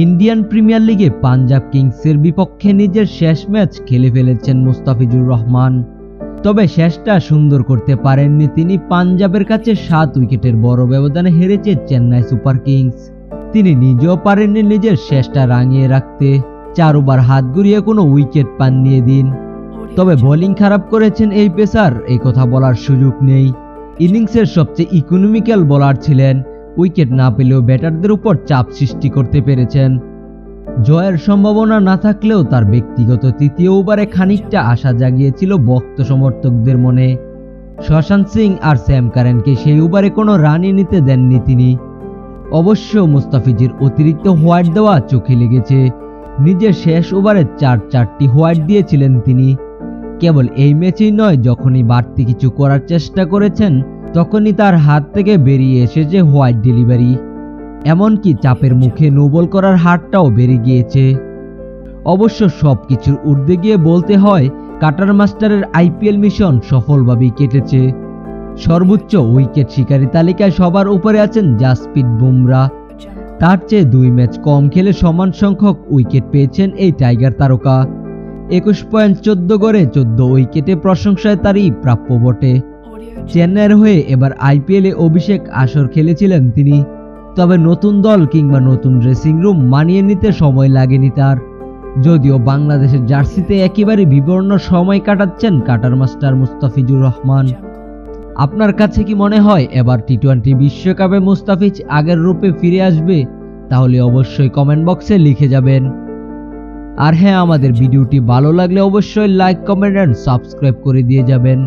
Indian premier লিগে পাঞ্জাব কিংসের বিপক্ষে নিজের শেষ ম্যাচ খেলে ফেলেছেন মুস্তাফিজুর রহমান। তবে শেষটা সুন্দর করতে পারেননি তিনি। পাঞ্জাবের কাছে 7 উইকেটের বড় ব্যবধানে হেরেছে চেন্নাই সুপার কিংস। তিনি নিজেও পারেননি নিজের শেষটা রাঙিয়ে রাখতে। 4 ওভার হাত ঘুরিয়ে কোনো উইকেট পাননি এদিন। তবে বোলিং খারাপ করেছেন এই পেসার, এই কথা বলার সুযোগ নেই। ইনিংসের সবচেয়ে ইকোনমিক্যাল বোলার ছিলেন। উইকেট না পেলেও ব্যাটারদের উপর চাপ সৃষ্টি করতে পেরেছেন। জয়ের সম্ভাবনা না থাকলেও তার ব্যক্তিগত তৃতীয় ওভারে খানিকটা আশা জাগিয়েছিল ভক্ত সমর্থকদের মনে। শশাঙ্ক সিং আর স্যাম কারেনকে সেই ওভারে কোনো রানই নিতে দেননি তিনি। অবশ্য মুস্তাফিজের অতিরিক্ত হোয়াইট দেওয়া চোখে লেগেছে। নিজের শেষ ওভারে 4টি হোয়াইট দিয়েছিলেন তিনি। কেবল এই ম্যাচেই নয়, যখনই বাড়তি কিছু করার চেষ্টা করেছেন তখনই তার হাত থেকে বেরিয়ে এসেছে হোয়াইট ডেলিভারি। এমনকি চাপের মুখে নো বল করার হারটাও বেড়ে গিয়েছে। অবশ্য সবকিছুর ঊর্ধ্বে গিয়ে বলতে হয় কাটার মাস্টারের আইপিএল মিশন সফলভাবেই কেটেছে। সর্বোচ্চ উইকেট শিকারী তালিকায় সবার উপরে আছেন জাসপ্রীত বুমরা। তার চেয়ে 2 ম্যাচ কম খেলে সমান সংখ্যক উইকেট পেয়েছেন এই টাইগার তারকা। 21 পয়েন্ট 14 গড়ে 14 উইকেটে প্রশংসায় তারই প্রাপ্য বটে। চেন্নাইয়ের হয়ে এবার আইপিএলে অভিষেক আসর খেলেছিলেন তিনি। তবে নতুন দল কিংবা নতুন ড্রেসিং রুম মানিয়ে নিতে সময় লাগেনি তার। যদিও বাংলাদেশের জার্সিতে একেবারে বিবর্ণ সময় কাটাচ্ছেন কাটার মাস্টার মুস্তাফিজুর রহমান। আপনার কাছে কি মনে হয় এবার টি-20 বিশ্বকাপে মুস্তাফিজ আগের রূপে ফিরে আসবে? তাহলে অবশ্যই কমেন্ট বক্সে লিখে যাবেন। আর হ্যাঁ, আমাদের ভিডিওটি ভালো লাগলে অবশ্যই লাইক, কমেন্ট এন্ড সাবস্ক্রাইব করে দিয়ে যাবেন।